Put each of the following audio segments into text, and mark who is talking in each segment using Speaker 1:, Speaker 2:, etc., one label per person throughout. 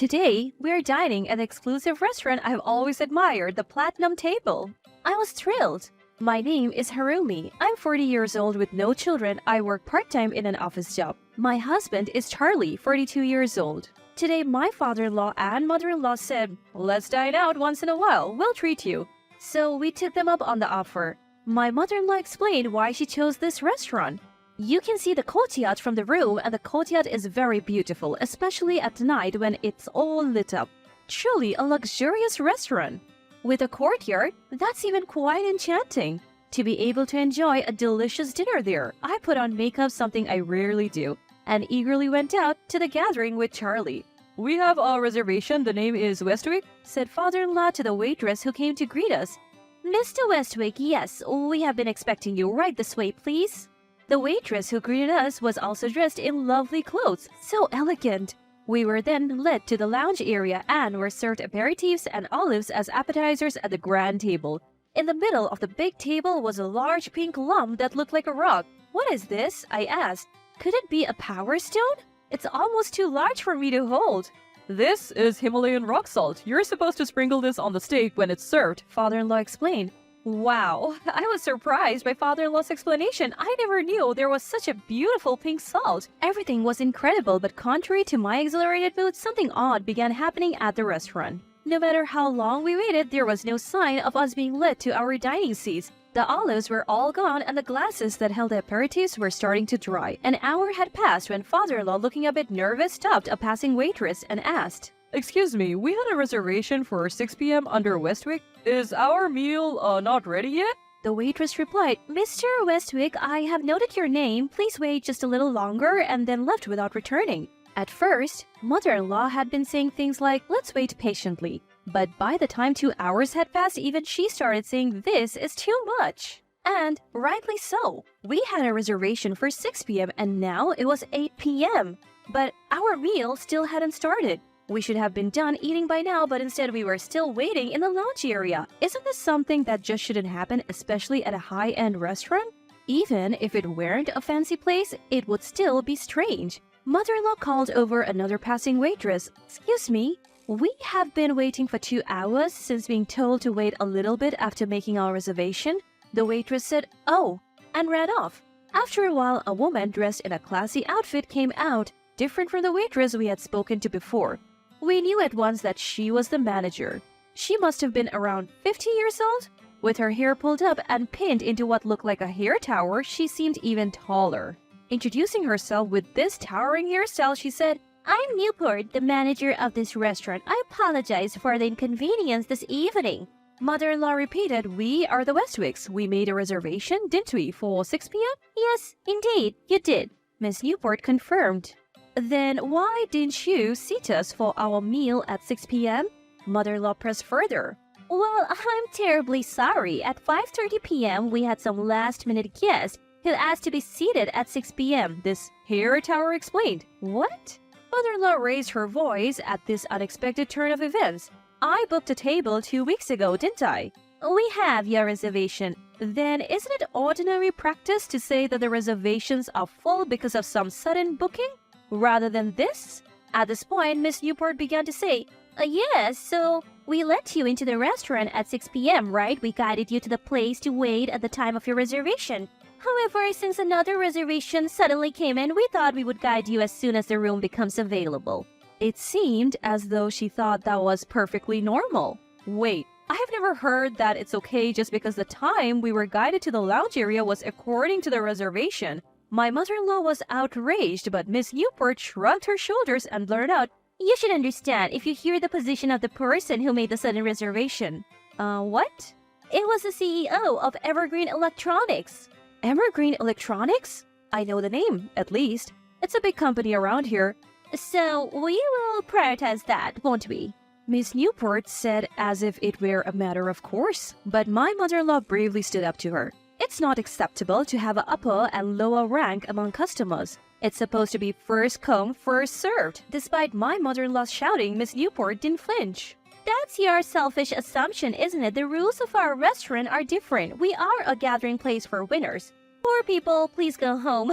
Speaker 1: Today, we're dining at the exclusive restaurant I've always admired, the Platinum Table. I was thrilled. My name is Harumi. I'm 40 years old with no children. I work part-time in an office job. My husband is Charlie, 42 years old. Today, my father-in-law and mother-in-law said, "Let's dine out once in a while. We'll treat you." So we took them up on the offer. My mother-in-law explained why she chose this restaurant. You can see the courtyard from the room, and the courtyard is very beautiful, especially at night when it's all lit up. Truly a luxurious restaurant. With a courtyard, that's even quite enchanting. To be able to enjoy a delicious dinner there, I put on makeup, something I rarely do, and eagerly went out to the gathering with Charlie. "We have a reservation. The name is Westwick," said father-in-law to the waitress who came to greet us. "Mr. Westwick, yes, we have been expecting you. Right this way, please." The waitress who greeted us was also dressed in lovely clothes, so elegant. We were then led to the lounge area and were served aperitifs and olives as appetizers at the grand table. In the middle of the big table was a large pink lump that looked like a rock. "What is this?" I asked. "Could it be a power stone? It's almost too large for me to hold." "This is Himalayan rock salt. You're supposed to sprinkle this on the steak when it's served," father-in-law explained. Wow, I was surprised by father-in-law's explanation. I never knew there was such a beautiful pink salt. Everything was incredible, but contrary to my exhilarated mood, something odd began happening at the restaurant. No matter how long we waited, there was no sign of us being led to our dining seats. The olives were all gone and the glasses that held the aperitifs were starting to dry. An hour had passed when father-in-law, looking a bit nervous, stopped a passing waitress and asked, "Excuse me, we had a reservation for 6 p.m. under Westwick. Is our meal not ready yet?" The waitress replied, "Mr. Westwick, I have noted your name. Please wait just a little longer," and then left without returning. At first, mother-in-law had been saying things like, "Let's wait patiently." But by the time 2 hours had passed, even she started saying, "This is too much." And rightly so. We had a reservation for 6 p.m. and now it was 8 p.m. But our meal still hadn't started. We should have been done eating by now, but instead we were still waiting in the lounge area. Isn't this something that just shouldn't happen, especially at a high-end restaurant? Even if it weren't a fancy place, it would still be strange. Mother-in-law called over another passing waitress. "Excuse me, we have been waiting for 2 hours since being told to wait a little bit after making our reservation." The waitress said, "Oh," and ran off. After a while, a woman dressed in a classy outfit came out, different from the waitress we had spoken to before. We knew at once that she was the manager. She must have been around 50 years old. With her hair pulled up and pinned into what looked like a hair tower, she seemed even taller. Introducing herself with this towering hairstyle, she said, "I'm Newport, the manager of this restaurant. I apologize for the inconvenience this evening." Mother-in-law repeated, "We are the Westwicks. We made a reservation, didn't we, for 6 p.m.? "Yes, indeed, you did," Miss Newport confirmed. "Then why didn't you seat us for our meal at 6 p.m.? Mother-in-law pressed further. "Well, I'm terribly sorry. At 5:30 p.m. we had some last-minute guest who asked to be seated at 6 p.m. This hair tower explained. "What?" Mother-in-law raised her voice at this unexpected turn of events. "I booked a table 2 weeks ago, didn't I?" "We have your reservation." "Then isn't it ordinary practice to say that the reservations are full because of some sudden booking, rather than this?" At this point, Miss Newport began to say, "Yes, so we let you into the restaurant at 6 p.m., right? We guided you to the place to wait at the time of your reservation. However, since another reservation suddenly came in, we thought we would guide you as soon as the room becomes available." It seemed as though she thought that was perfectly normal. Wait, I have never heard that it's okay just because the time we were guided to the lounge area was according to the reservation. My mother-in-law was outraged, but Miss Newport shrugged her shoulders and blurted out, "You should understand if you hear the position of the person who made the sudden reservation." What?" "It was the CEO of Evergreen Electronics." "Evergreen Electronics? I know the name, at least. It's a big company around here." "So we will prioritize that, won't we?" Miss Newport said as if it were a matter of course, but my mother-in-law bravely stood up to her. "It's not acceptable to have an upper and lower rank among customers. It's supposed to be first come, first served." Despite my mother-in-law's shouting, Miss Newport didn't flinch. "That's your selfish assumption, isn't it? The rules of our restaurant are different. We are a gathering place for winners. Poor people, please go home."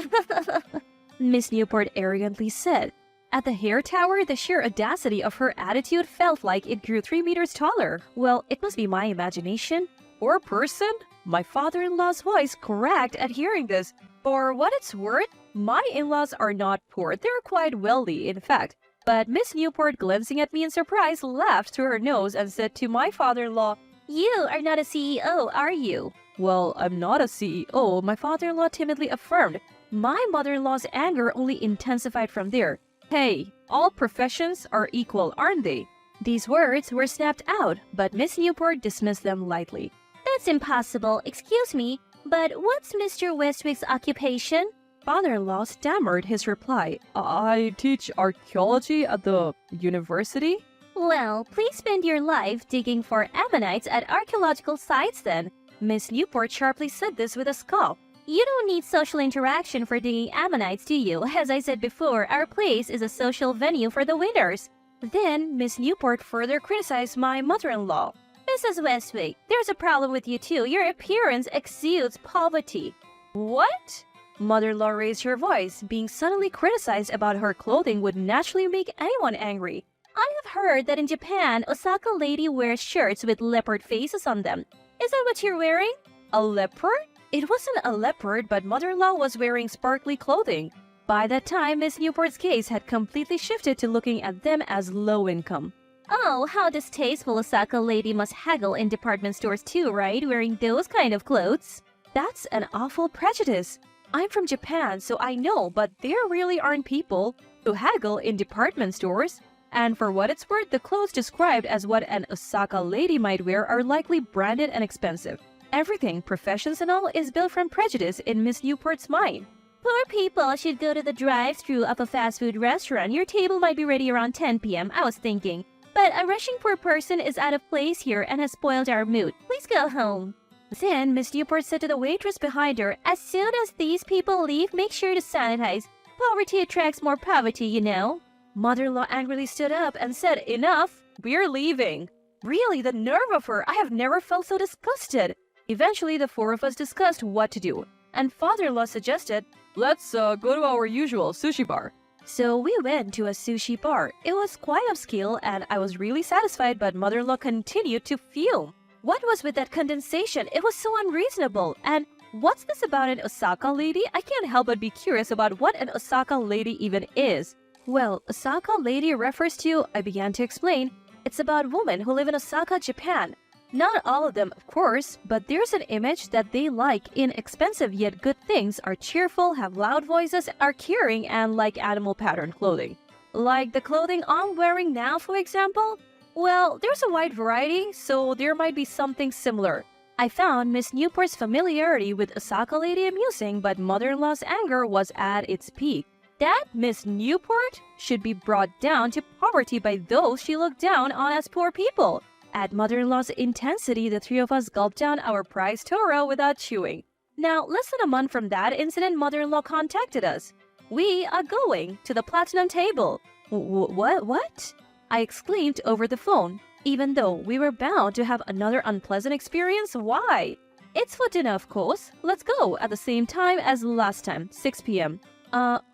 Speaker 1: Miss Newport arrogantly said. At the hair tower, the sheer audacity of her attitude felt like it grew 3 meters taller. Well, it must be my imagination. Or person? My father-in-law's voice cracked at hearing this. For what it's worth, my in-laws are not poor. They're quite wealthy, in fact. But Miss Newport, glancing at me in surprise, laughed through her nose and said to my father-in-law, "You are not a CEO, are you?" "Well, I'm not a CEO," my father-in-law timidly affirmed. My mother-in-law's anger only intensified from there. "Hey, all professions are equal, aren't they?" These words were snapped out, but Miss Newport dismissed them lightly.
Speaker 2: "That's impossible. Excuse me, but what's Mr. Westwick's occupation?"
Speaker 1: Father-in-law stammered his reply. "I teach archaeology at the university."
Speaker 2: "Well, please spend your life digging for ammonites at archaeological sites then."
Speaker 1: Miss Newport sharply said this with a scoff.
Speaker 2: "You don't need social interaction for digging ammonites, do you? As I said before, our place is a social venue for the winners."
Speaker 1: Then Miss Newport further criticized my mother-in-law.
Speaker 2: "Mrs. Westwick, there's a problem with you too. Your appearance exudes poverty."
Speaker 1: "What?" Mother-in-law raised her voice. Being suddenly criticized about her clothing would naturally make anyone angry.
Speaker 2: "I have heard that in Japan, Osaka lady wears shirts with leopard faces on them. Is that what you're wearing?"
Speaker 1: "A leopard?" It wasn't a leopard, but mother-in-law was wearing sparkly clothing. By that time, Miss Newport's gaze had completely shifted to looking at them as low income.
Speaker 2: "Oh, how distasteful. Osaka lady must haggle in department stores too, right? Wearing those kind of clothes."
Speaker 1: "That's an awful prejudice. I'm from Japan, so I know, but there really aren't people who haggle in department stores. And for what it's worth, the clothes described as what an Osaka lady might wear are likely branded and expensive. Everything, professions and all, is built from prejudice in Miss Newport's mind."
Speaker 2: "Poor people should go to the drive-thru of a fast food restaurant. Your table might be ready around 10 p.m., I was thinking. But a rushing poor person is out of place here and has spoiled our mood. Please go home."
Speaker 1: Then Miss Newport said to the waitress behind her,
Speaker 2: "As soon as these people leave, make sure to sanitize. Poverty attracts more poverty, you know."
Speaker 1: Mother-in-law angrily stood up and said, "Enough! We're leaving." Really, the nerve of her! I have never felt so disgusted. Eventually, the four of us discussed what to do, and father-in-law suggested, "Let's go to our usual sushi bar." So we went to a sushi bar. It was quite upscale, and I was really satisfied, but mother-in-law continued to fume. What was with that condensation? It was so unreasonable. And what's this about an Osaka lady? I can't help but be curious about what an Osaka lady even is. Well, Osaka lady refers to, I began to explain, it's about women who live in Osaka, Japan. Not all of them, of course, but there's an image that they like inexpensive yet good things, are cheerful, have loud voices, are caring, and like animal pattern clothing. Like the clothing I'm wearing now, for example? Well, there's a wide variety, so there might be something similar. I found Miss Newport's familiarity with Osaka lady amusing, but mother-in-law's anger was at its peak. That Miss Newport should be brought down to poverty by those she looked down on as poor people. At mother-in-law's intensity, the three of us gulped down our prized Toro without chewing. Now, less than a month from that incident, mother-in-law contacted us. "We are going to the platinum table." What? I exclaimed over the phone. Even though we were bound to have another unpleasant experience, why? "It's for dinner, of course. Let's go at the same time as last time, 6 p.m.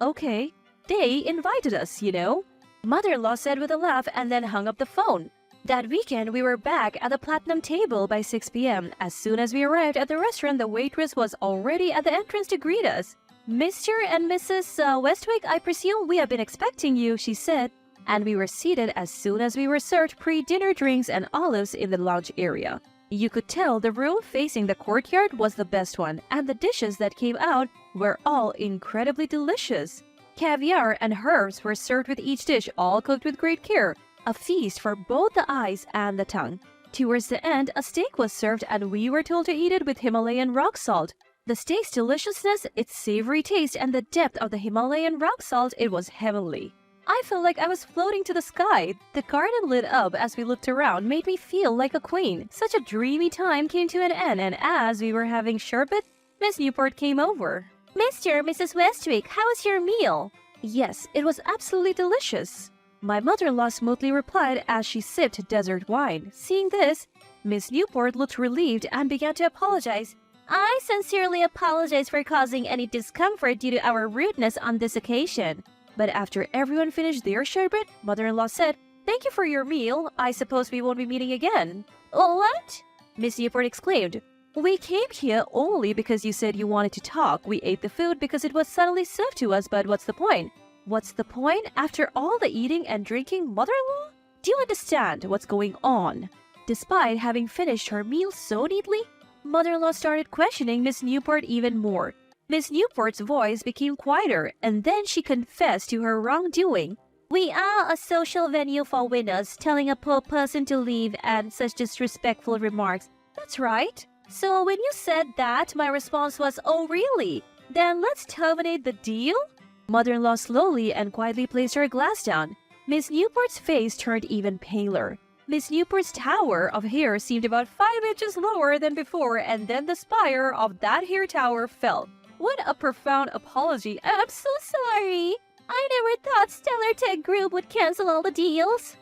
Speaker 1: Okay. They invited us, you know," mother-in-law said with a laugh and then hung up the phone. That weekend, we were back at the platinum table by 6 p.m. As soon as we arrived at the restaurant, the waitress was already at the entrance to greet us. "Mr. and Mrs. Westwick, I presume we have been expecting you," she said. And we were seated as soon as we were served pre-dinner drinks and olives in the lounge area. You could tell the room facing the courtyard was the best one, and the dishes that came out were all incredibly delicious. Caviar and herbs were served with each dish, all cooked with great care. A feast for both the eyes and the tongue. Towards the end, a steak was served and we were told to eat it with Himalayan rock salt. The steak's deliciousness, its savory taste, and the depth of the Himalayan rock salt, it was heavenly. I felt like I was floating to the sky. The garden lit up as we looked around, made me feel like a queen. Such a dreamy time came to an end, and as we were having sherbet, Miss Newport came over.
Speaker 2: "Mr. and Mrs. Westwick, how was your meal?"
Speaker 1: "Yes, it was absolutely delicious," my mother-in-law smoothly replied as she sipped desert wine. Seeing this, Miss Newport looked relieved and began to apologize.
Speaker 2: "I sincerely apologize for causing any discomfort due to our rudeness on this occasion."
Speaker 1: But after everyone finished their sherbet, mother-in-law said, "Thank you for your meal. I suppose we won't be meeting again."
Speaker 2: Oh, what?
Speaker 1: Miss Newport exclaimed. "We came here only because you said you wanted to talk. We ate the food because it was suddenly served to us, but what's the point?" "What's the point? After all the eating and drinking, mother-in-law? Do you understand what's going on?" Despite having finished her meal so neatly, mother-in-law started questioning Miss Newport even more. Miss Newport's voice became quieter, and then she confessed to her wrongdoing.
Speaker 2: We are a social venue for winners, telling a poor person to leave and such disrespectful remarks.
Speaker 1: "That's right."
Speaker 2: So when you said that, my response was, "Oh, really? Then let's terminate the deal?"
Speaker 1: Mother-in-law slowly and quietly placed her glass down. Miss Newport's face turned even paler. Miss Newport's tower of hair seemed about 5 inches lower than before, and then the spire of that hair tower fell. What a profound apology.
Speaker 2: I'm so sorry. I never thought Stellar Tech Group would cancel all the deals.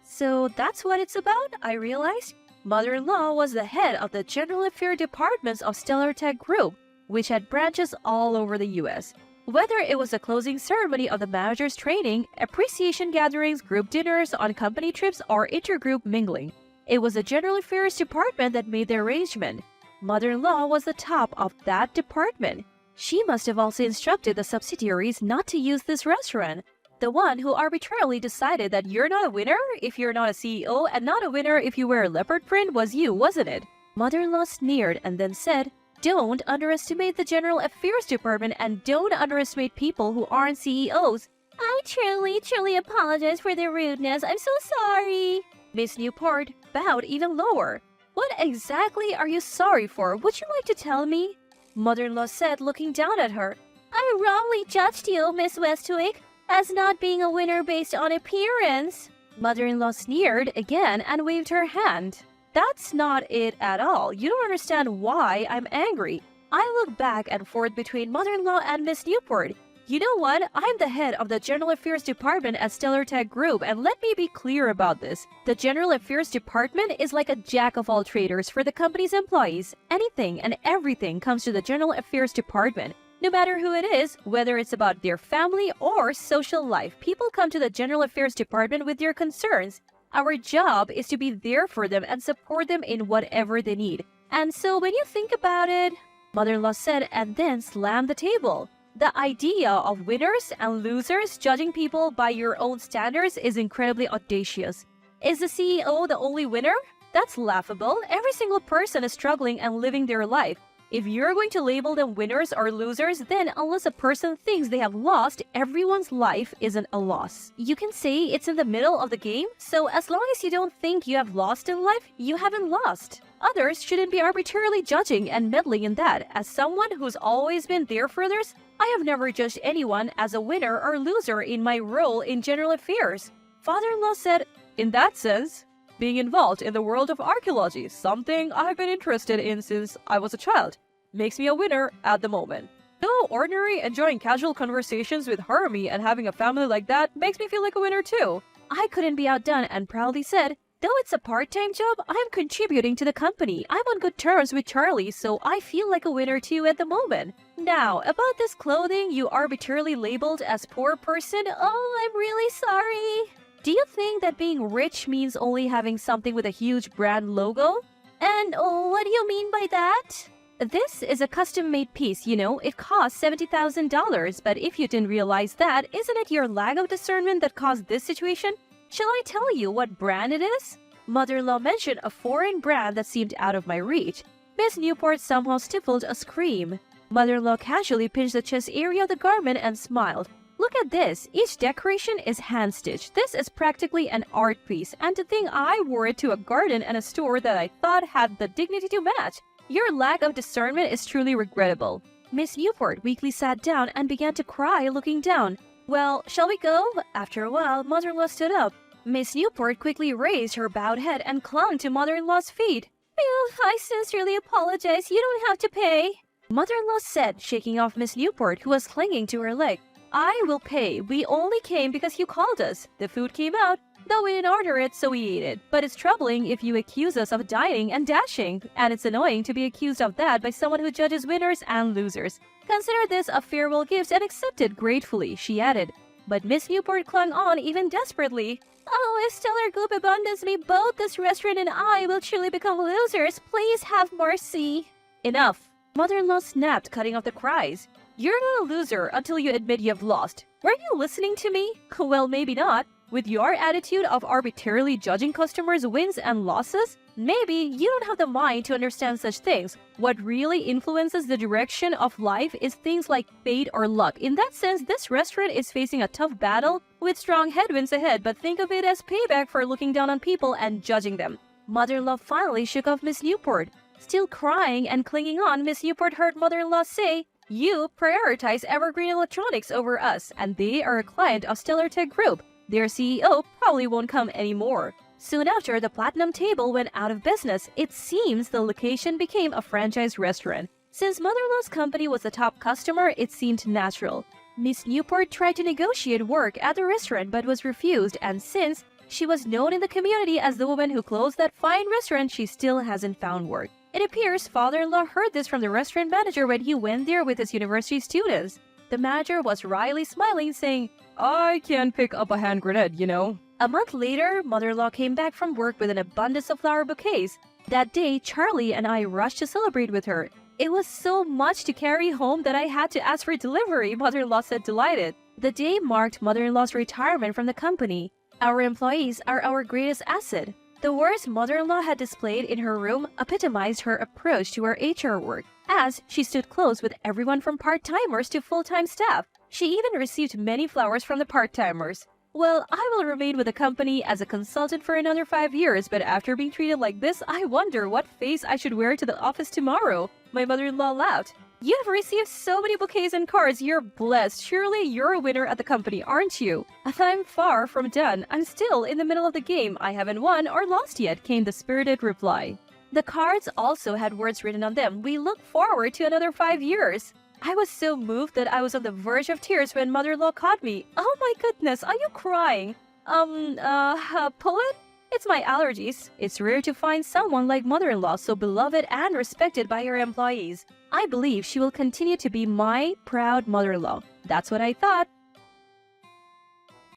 Speaker 1: So that's what it's about, I realized. Mother-in-law was the head of the General Affairs departments of Stellar Tech Group, which had branches all over the U.S. Whether it was the closing ceremony of the manager's training, appreciation gatherings, group dinners, on company trips, or intergroup mingling, it was the General Affairs department that made the arrangement. Mother-in-law was the top of that department. She must have also instructed the subsidiaries not to use this restaurant. The one who arbitrarily decided that you're not a winner if you're not a CEO and not a winner if you wear leopard print was you, wasn't it? Mother-in-law sneered and then said, "Don't underestimate the General Affairs Department and don't underestimate people who aren't CEOs.
Speaker 2: I truly apologize for the rudeness. I'm so sorry."
Speaker 1: Miss Newport bowed even lower. "What exactly are you sorry for? Would you like to tell me?" Mother-in-law said, looking down at her.
Speaker 2: "I wrongly judged you, Miss Westwick, as not being a winner based on appearance."
Speaker 1: Mother-in-law sneered again and waved her hand. "That's not it at all. You don't understand why I'm angry." I looked back and forth between mother-in-law and Miss Newport. You know what? I'm the head of the General Affairs Department at Stellar Tech Group, and let me be clear about this. The General Affairs Department is like a jack-of-all-trades for the company's employees. Anything and everything comes to the General Affairs Department. No matter who it is, whether it's about their family or social life, people come to the General Affairs Department with their concerns. Our job is to be there for them and support them in whatever they need. And so when you think about it, mother-in-law said, and then slammed the table. The idea of winners and losers judging people by your own standards is incredibly audacious. Is the CEO the only winner? That's laughable. Every single person is struggling and living their life. If you're going to label them winners or losers, then unless a person thinks they have lost, everyone's life isn't a loss. You can say it's in the middle of the game, so as long as you don't think you have lost in life, you haven't lost. Others shouldn't be arbitrarily judging and meddling in that. As someone who's always been there for others, I have never judged anyone as a winner or loser in my role in general affairs. Father-in-law said, in that sense, being involved in the world of archaeology, something I've been interested in since I was a child, makes me a winner at the moment. Though ordinary, enjoying casual conversations with Harumi and having a family like that makes me feel like a winner too. I couldn't be outdone and proudly said, though it's a part-time job, I'm contributing to the company. I'm on good terms with Charlie, so I feel like a winner too at the moment. Now, about this clothing you arbitrarily labeled as poor person, oh, I'm really sorry. Do you think that being rich means only having something with a huge brand logo?
Speaker 2: And what do you mean by that?
Speaker 1: This is a custom-made piece, you know. It costs $70,000, but if you didn't realize that, isn't it your lack of discernment that caused this situation? Shall I tell you what brand it is? Mother-in-law mentioned a foreign brand that seemed out of my reach. Miss Newport somehow stifled a scream. Mother-in-law casually pinched the chest area of the garment and smiled. Look at this. Each decoration is hand-stitched. This is practically an art piece, and to think I wore it to a garden and a store that I thought had the dignity to match. Your lack of discernment is truly regrettable. Miss Newport weakly sat down and began to cry, looking down. Well, shall we go? After a while, mother-in-law stood up. Miss Newport quickly raised her bowed head and clung to mother-in-law's feet.
Speaker 2: I sincerely apologize. You don't have to pay.
Speaker 1: Mother-in-law said, shaking off Miss Newport, who was clinging to her leg. I will pay. We only came because you called us. The food came out, though we didn't order it, so we ate it. But it's troubling if you accuse us of dining and dashing, and it's annoying to be accused of that by someone who judges winners and losers. Consider this a farewell gift and accept it gratefully, she added. But Miss Newport clung on even desperately.
Speaker 2: Oh, if Stellar Group abandons me, both this restaurant and I will truly become losers. Please have mercy.
Speaker 1: Enough! Mother-in-law snapped, cutting off the cries. You're not a loser until you admit you've lost. Were you listening to me? Well, maybe not. With your attitude of arbitrarily judging customers' wins and losses, maybe you don't have the mind to understand such things. What really influences the direction of life is things like fate or luck. In that sense, this restaurant is facing a tough battle with strong headwinds ahead, but think of it as payback for looking down on people and judging them. Mother-in-law finally shook off Miss Newport. Still crying and clinging on, Miss Newport heard mother-in-law say, "You prioritize Evergreen Electronics over us, and they are a client of Stellar Tech Group. Their CEO probably won't come anymore." Soon after, the Platinum Table went out of business. It seems the location became a franchise restaurant. Since mother-in-law's company was the top customer, it seemed natural. Miss Newport tried to negotiate work at the restaurant but was refused, and since she was known in the community as the woman who closed that fine restaurant, she still hasn't found work. It appears father-in-law heard this from the restaurant manager when he went there with his university students. The manager was wryly smiling, saying, "I can't pick up a hand grenade, you know." A month later, mother-in-law came back from work with an abundance of flower bouquets. That day, Charlie and I rushed to celebrate with her. "It was so much to carry home that I had to ask for delivery," mother-in-law said, delighted. The day marked mother-in-law's retirement from the company. Our employees are our greatest asset. The words mother-in-law had displayed in her room epitomized her approach to her HR work, as she stood close with everyone from part-timers to full-time staff. She even received many flowers from the part-timers. "Well, I will remain with the company as a consultant for another 5 years, but after being treated like this, I wonder what face I should wear to the office tomorrow," my mother-in-law laughed. "You have received so many bouquets and cards, you're blessed. Surely you're a winner at the company, aren't you?" "I'm far from done. I'm still in the middle of the game. I haven't won or lost yet," came the spirited reply. The cards also had words written on them. "We look forward to another 5 years." I was so moved that I was on the verge of tears when mother-in-law caught me. "Oh my goodness, are you crying?" Poet? It's my allergies. It's rare to find someone like mother-in-law so beloved and respected by her employees. I believe she will continue to be my proud mother-in-law. That's what I thought.